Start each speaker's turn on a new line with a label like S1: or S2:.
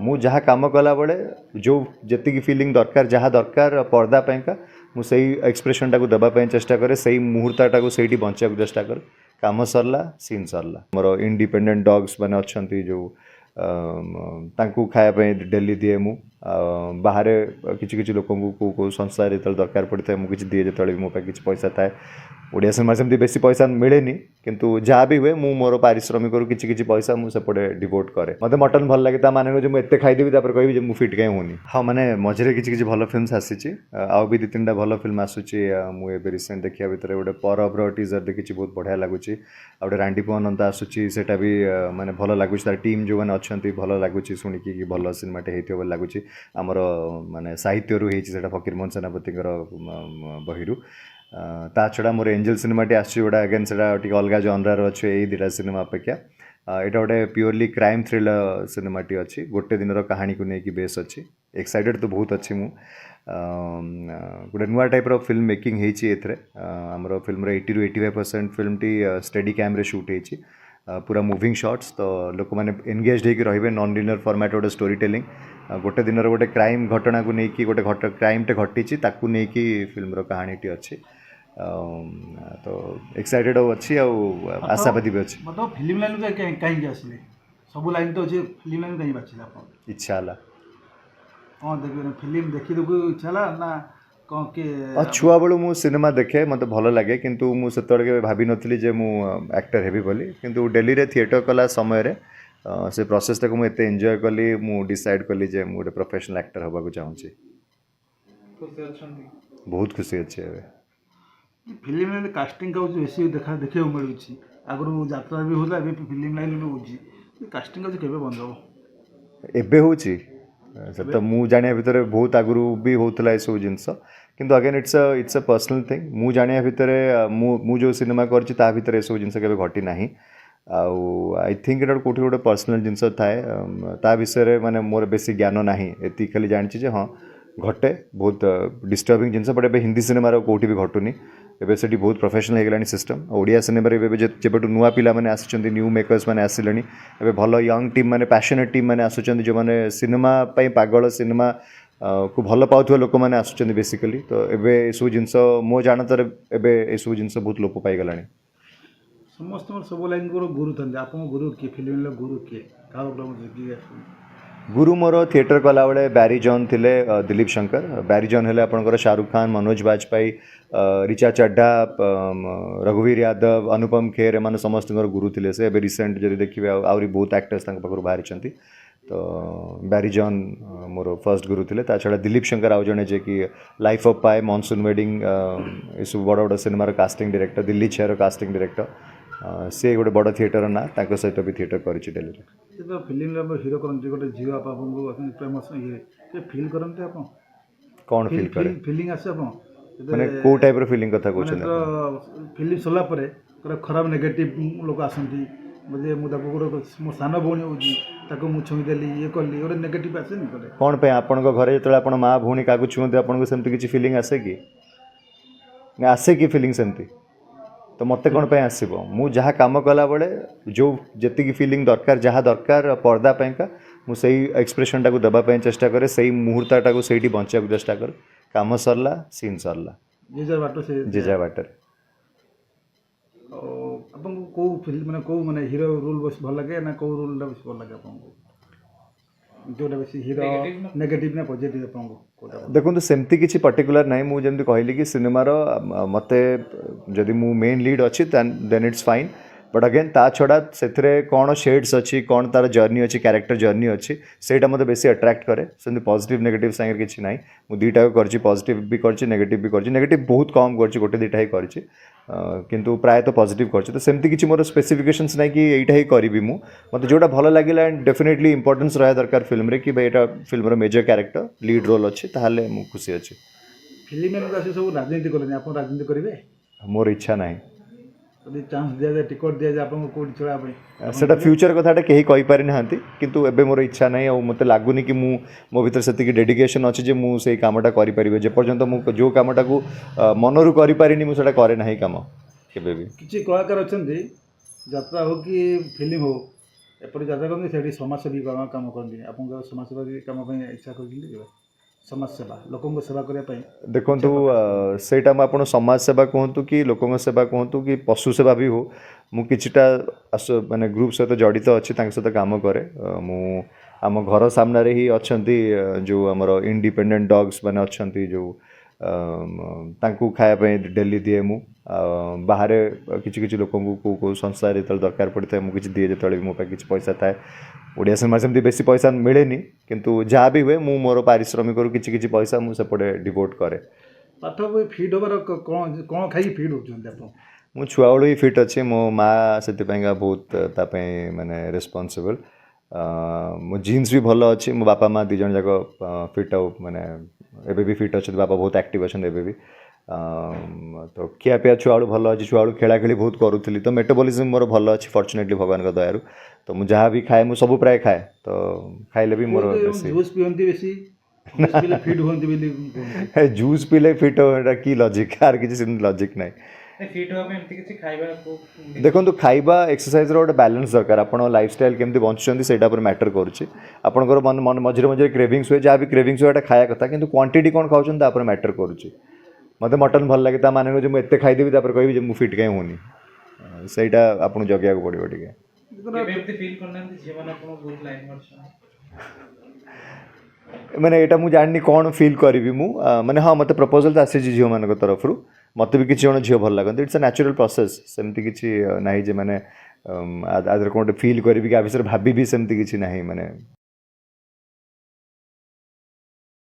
S1: मु जहाँ काम कला बेले जो जी फिलिंग दरकार जहाँ दरकार पर्दा पाइंका मुझे एक्सप्रेशन टाक देवाई चेष्टा करे से मुहूर्तटा को सही बचा चेष्टा करे काम सरला सीन सरला मोर इंडिपेंडेंट डॉग्स मैंने अच्छा जो खायापी डेली दिए मु बाहर किसी लोक को संसार जो दरकार पड़ता है मुझे दिए जो मो किसी पैसा थाए ओडिया सिनेमा सेमती बेसी पैसा मिलेनी किंतु जहाँ भी हुए मु मोर पारिश्रमिक किसी पैसा मुझे डिवोट करे मत मटन भल लगे माने जो मुझे खाईदेवी कह मुझे फिट कहीं होनी हाँ मैंने मझे किसी भल फिल्म आसी आउ भी 2-3टा भल फिल्म आसूची मुझे रिसेंट देखा भितर गोटे परब्र टीजर देखी बहुत बढ़िया लगुच गोटे रांडी पवन आसूची सेटा भी माने भल लगुच तार टीम जो मैंने अच्छा भल लगुच शुणिकी भल सिनेमाटे होती लगुच आमर माने साहित्य होता फकीरमोहन सेनापति बहिरू ता छड़ा मोर एंजल सिनेमाटे आसोटा अगेन से अलग जनरार अच्छे यही 2टा सिनेमा अपेक्षा यहाँ गोटे प्योरली क्राइम थ्रिलर सिनेमाटी अच्छी गोटे दिन कहानी को लेकिन बेस अच्छी एक्साइटेड तो बहुत अच्छी मु गोटे नुआ टाइप फिल्म मेकिंग होती आमर फिल्म 80-85% फिल्म टी स्टेडी कैमरे शूट होती पूरा मुविंग शॉट्स तो लोक मैंने एंगेज होकर रही नॉन लिनियर फॉर्मेट गोटे स्टोरी टेलिंग गोटे दिन गोटे क्राइम घटना को लेकिन गोटे क्राइमटे घटी ताकू नहीं फिल्म कहानीटी अच्छी तो एक्साइटेड अच्छी आशावादी भी अच्छी
S2: मतलब फिल्म लाइन कहीं आसिले सब लाइन तो अच्छे फिल्म लाइन कहीं बाछिले आप
S1: इच्छा है
S2: कौन देख फिल्म देखी देखो इच्छा ना कौन के
S1: छुआ बेलू मु सिनेमा देखे मत भल लगे किंतु मु सेतबेले भाभी नथली जे मु एक्टर हेबी बोली किंतु दिल्ली रे थिएटर कला समय रे से प्रोसेस टाक मुझे एंजॉय कली मु डिसाइड कली जे मु गोटे प्रोफेशनल एक्टर होबा को चाहूँगी बहुत खुशी अच्छे
S2: फिल्म लाइन कास्टिंग का बेसी देखा मिलूँ आगुरी यात्रा भी होता है फिल्म लाइन भी हो कास्टिंग का केबे बंद हम
S1: एबे होची तो मु जानिया भितर बहुत आगुरी भी होता है सब जिनस किंतु again it's a personal thing मु जानिया भितर मु जो सिनेमा करछि ता भितर सब जिनस केबे घटी नाही आई थिंक इट कौटी गोटे पर्सनल जिनस थाए ता विषय माने मोर बेसी ज्ञान नाही एति खाली जानिछि जे हाँ घटे बहुत डिस्टर्बिंग जिनस बट ए हिंदी सिनेमार कौटी भी घटुनी एबे सेठी बहुत प्रोफेशनल होगलानी सिस्टम ओडिया सिनेमा रे जेबेटू नुआ पिला माने आसिचंती न्यू मेकर्स माने आसिलेनी एबे भल यंग टीम माने पैशनेट टीम माने आसुचंती जो माने सिनेमा पई पागल सिनेमा को भल पाउथुवा लोक माने आसुचंती बेसिकली तो एबे एसु जिनस मो जानतर एबे एसु जिनस बहुत लोप पाई गलानी
S2: समस्त सब लाइन गुरु था आप गुरु किए फिल्म गुरु किए
S1: गुरु मोर थिएटर कला बेले बैरी जॉन थिले दिलीप शंकर बैरी जॉन हेले आपनकर शाहरुख खान मनोज बाजपेयी रिचा चड्ढा रघुवीर यादव अनुपम खेर एम समस्त गुरु थे से रिसेंट जब देखिए आहरी बहुत एक्टर्स पाखु बाहरी तो बैरी जॉन मोर फर्स्ट गुरु थे ता छड़ा दिलीप शंकर आउ जड़े जे कि Life of Pi Monsoon Wedding ये सब बड़ बड़ सिनेमार कास्टिंग डायरेक्टर दिल्ली छेर कास्टिंग डायरेक्टर सी गोटे बड़ थिएटर ना सहित भी थिएटर कर
S2: फिल्म हिरो करते गोटे झील आप फेमस ये फील करते आप
S1: कौन फील करे
S2: फीलिंग आसे आप
S1: माने को टाइप रो फीलिंग कथा कहछन
S2: फिल्म सरला परे खराब नेगेटिव लोक आसंती मुझे मो सान भौणी हो छुई देली ये कली गोटे नेगेटिव आसे नहीं
S1: कौन पे आपण घरे जो आप माँ भौणी क्या छुँते आपको सेमती किसी फीलिंग आसे कि आसे कि फीलिंग सेमती तो मत कौन पे आसो मु जहाँ काम कला बेले जो जी फिलिंग दरकार जहाँ दरकार पर्दा पाइंका मुझे एक्सप्रेशन टाक देवाई चेष्टा करे से मुहूर्तटा को सही बचा चेष्टा करे काम सरला सीन सरला जेजा बाटर
S2: आपको माने को माने हीरो रोल बस भल लगे ना को रोल बस भल लगे आपको जोटा बेसी हीरो नेगेटिव ना पॉजिटिव आपको
S1: देखो सेमती किसी पर्टिकुलर ना मुझे कहली कि सिनेमार मते जदि मु मेन लीड अच्छी then it's fine but again ता छड़ा से कौन शेड्स अच्छी कौन तार जर्नी अच्छी कैरेक्टर जर्नी अच्छी सेटा मत बेसी अट्राक्ट करे से पॉजिटिव नेगेटिव सांगे किसी ना मुझे दुईटा कर पॉजिटिव भी कर नेगेटिव भी कर नेगेटिव बहुत कम कर गोटे 2टा ही कर किंतु प्राय तो पॉजिटिव कर तो सेमती किसी मोर स्पेसिफिकेशंस ना कि यहीटा ही करी मु मत जोटा भल लगे एंड डेफिनेटली इंपोर्टेंस रहा दरकार फिल्म रे कि भाई एटा फिल्म रो मेजर कैरेक्टर लीड रोल अच्छी ताहले मु खुशी अच्छी
S2: फिल्म में सब राजनीति करें आप राजनीति करेंगे
S1: मोर इच्छा ना
S2: चांस दिया जाए टिकट दिया जाए आपको कोड चला
S1: सेटा फ्यूचर कथाटा कहीं कहि पारि नाहंती किंतु एबे मोर इच्छा नहीं और मते लागुनी कि मो भीतर सेति डेडिकेशन अच्छी जे मु से कामटा करि परिबे जे पर्यंत मु जो कामटा को मनरु करि पारिनी मु सेटा करे नाही काम केबे भी
S2: किछि कलाकार अछंती यात्रा हो कि फिल्म हो ଏପରି ଯାତ୍ରା କରନ୍ତି ସେଠି ସମାଜସେବୀ କାମ କରନ୍ତି ଆପଣଙ୍କର ସମାଜସେବୀ କାମ ପାଇଁ ଇଚ୍ଛା କରିଛନ୍ତି କେବେ ସମାଜସେବା ଲୋକଙ୍କ ସେବା କରିବା ପାଇଁ
S1: ଦେଖନ୍ତୁ ସେଇଟା ମୁଁ ଆପଣ ସମାଜ ସେବା କୁହନ୍ତୁ କି ଲୋକଙ୍କ ସେବା କୁହନ୍ତୁ କି ପଶୁ ସେବା ବି ହଉ ମୁଁ କିଛିଟା ମାନେ ଗ୍ରୁପ୍ ସହିତ ଜଡ଼ିତ ଅଛି ତାଙ୍କ ସହିତ କାମ କରେ ମୁଁ ଆମ ଘର ସାମ୍ନାରେ ହିଁ ଅଛନ୍ତି ଯେଉଁ ଆମର ଇଣ୍ଡିପେଣ୍ଡେଣ୍ଟ ଡଗ୍ସ ମାନେ ଅଛନ୍ତି ଯେଉଁ ତାଙ୍କୁ ଖାଇବା ପାଇଁ ଡେଲି ଦିଏ ମୁଁ ବାହାରେ କିଛି କିଛି ଲୋକଙ୍କୁ କେଉଁ କେଉଁ ସଂସ୍ଥାରେ ଯେତେବେଳେ ଦରକାର ପଡ଼ିଥାଏ ମୁଁ କିଛି ଦିଏ ଯେତେବେଳେ ବି ମୋ ପାଖେ କିଛି ପଇସା ଥାଏ ଓଡ଼ିଆ ସିନେମା ସେମିତି ବେଶୀ ପଇସା ମିଳେନି କିନ୍ତୁ ଯାହା ବି ହୁଏ ମୁଁ ମୋର ପାରିଶ୍ରମିକରୁ କିଛି କିଛି ପଇସା ମୁଁ ସେପଟେ ଡିଭୋଟ୍ କରେ
S2: ପାଠ ଫିଟ୍ ହେବାର କ'ଣ ଖାଇକି ଫିଟ୍ ହେଉଛନ୍ତି ଆପଣ
S1: ମୁଁ ଛୁଆବେଳୁ ହିଁ ଫିଟ୍ ଅଛି ମୋ ମାଆ ସେଥିପାଇଁକା ବହୁତ ତା ପାଇଁ ମାନେ ରେସ୍ପନ୍ସିବଲ୍ ମୋ ଜିନ୍ସ ବି ଭଲ ଅଛି ମୋ ବାପା ମାଆ ଦୁଇ ଜଣ ଯାକ ଫିଟ୍ ଆଉ ମାନେ ଏବେ ବି ଫିଟ୍ ଅଛନ୍ତି ବାପା ବହୁତ ଆକ୍ଟିଭ୍ ଅଛନ୍ତି ଏବେ ବି ତ ଖିଆପିଆ ଛୁଆବେଳୁ ଭଲ ଅଛି ଛୁଆବେଳୁ ଖେଳାଖେଳି ବହୁତ କରୁଥିଲି ତ ମେଟାବଲିଜିମ୍ ମୋର ଭଲ ଅଛି ଫର୍ଚୁନେଟଲି ଭଗବାନଙ୍କ ଦୟାରୁ ତ ମୁଁ ଯାହା ବି ଖାଏ ମୁଁ ସବୁ ପ୍ରାୟ ଖାଏ ତ ଖାଇଲେ ବି ମୋର ବେଶୀ
S2: ଜୁସ୍ ପିଅନ୍ତି ବେଶୀ ଫିଟ୍ ହୁଅନ୍ତି ବୋଲି କୁହନ୍ତି
S1: ଜୁସ୍ ପିଇଲେ ଫିଟ୍ ହେବ ଏଇଟା କି ଲଜିକ୍ ଆର କିଛି ସେମିତି ଲଜିକ୍ ନାହିଁ
S3: ଫିଟ୍ ହେବା ପାଇଁ ଏମିତି କିଛି ଖାଇବାକୁ
S1: ଦେଖନ୍ତୁ ଖାଇବା ଏକ୍ସରସାଇଜ୍ର ଗୋଟେ ବାଲାନ୍ସ ଦରକାର ଆପଣ ଲାଇଫଷ୍ଟାଇଲ୍ କେମିତି ବଞ୍ଚୁଛନ୍ତି ସେଇଟା ଉପରେ ମ୍ୟାଟର୍ କରୁଛି ଆପଣଙ୍କର ମଝିରେ ମଝିରେ କ୍ରେଭିଂସ୍ ହୁଏ ଯାହା ବି କ୍ରେଭିଂସ୍ ହୁଏ ଏଇଟା ଖାଇବା କଥା କିନ୍ତୁ କ୍ୱାଣ୍ଟିଟି କ'ଣ ଖାଉଛନ୍ତି ତା ଉପରେ ମ୍ୟାଟର୍ କରୁଛି ମୋତେ ମଟନ୍ ଭଲ ଲାଗେ ତା ମାନେ ନୁହେଁ ଯେ ମୁଁ ଏତେ ଖାଇଦେବି ତାପରେ କହିବି ଯେ ମୁଁ ଫିଟ୍ କାହିଁ ହେଉନି ସେଇଟା ଆପଣଙ୍କୁ ଜଗିବାକୁ ପଡ଼ିବ ଟିକେ
S3: କେବେ ଏମିତି ଫିଲ୍ କରିନାହାନ୍ତି ଝିଅମାନେ ଆପଣଙ୍କୁ ବହୁତ ଲାଇନ୍ ମାରୁଛନ୍ତି
S1: ମାନେ ଏଇଟା ମୁଁ ଜାଣିନି କ'ଣ ଫିଲ୍ କରିବି ମୁଁ ମାନେ ହଁ ମୋତେ ପ୍ରପୋଜାଲ୍ ତ ଆସିଛି ଝିଅମାନଙ୍କ ତରଫରୁ ମୋତେ ବି କିଛି ଜଣ ଝିଅ ଭଲ ଲାଗନ୍ତି ଇଟ୍ସ ଏ ନ୍ୟାଚୁରାଲ୍ ପ୍ରୋସେସ୍ ସେମିତି କିଛି ନାହିଁ ଯେ ମାନେ ଆଦେହରେ କ'ଣ ଗୋଟେ ଫିଲ୍ କରିବି କି ଆ ବିଷୟରେ ଭାବିବି ସେମିତି କିଛି ନାହିଁ ମାନେ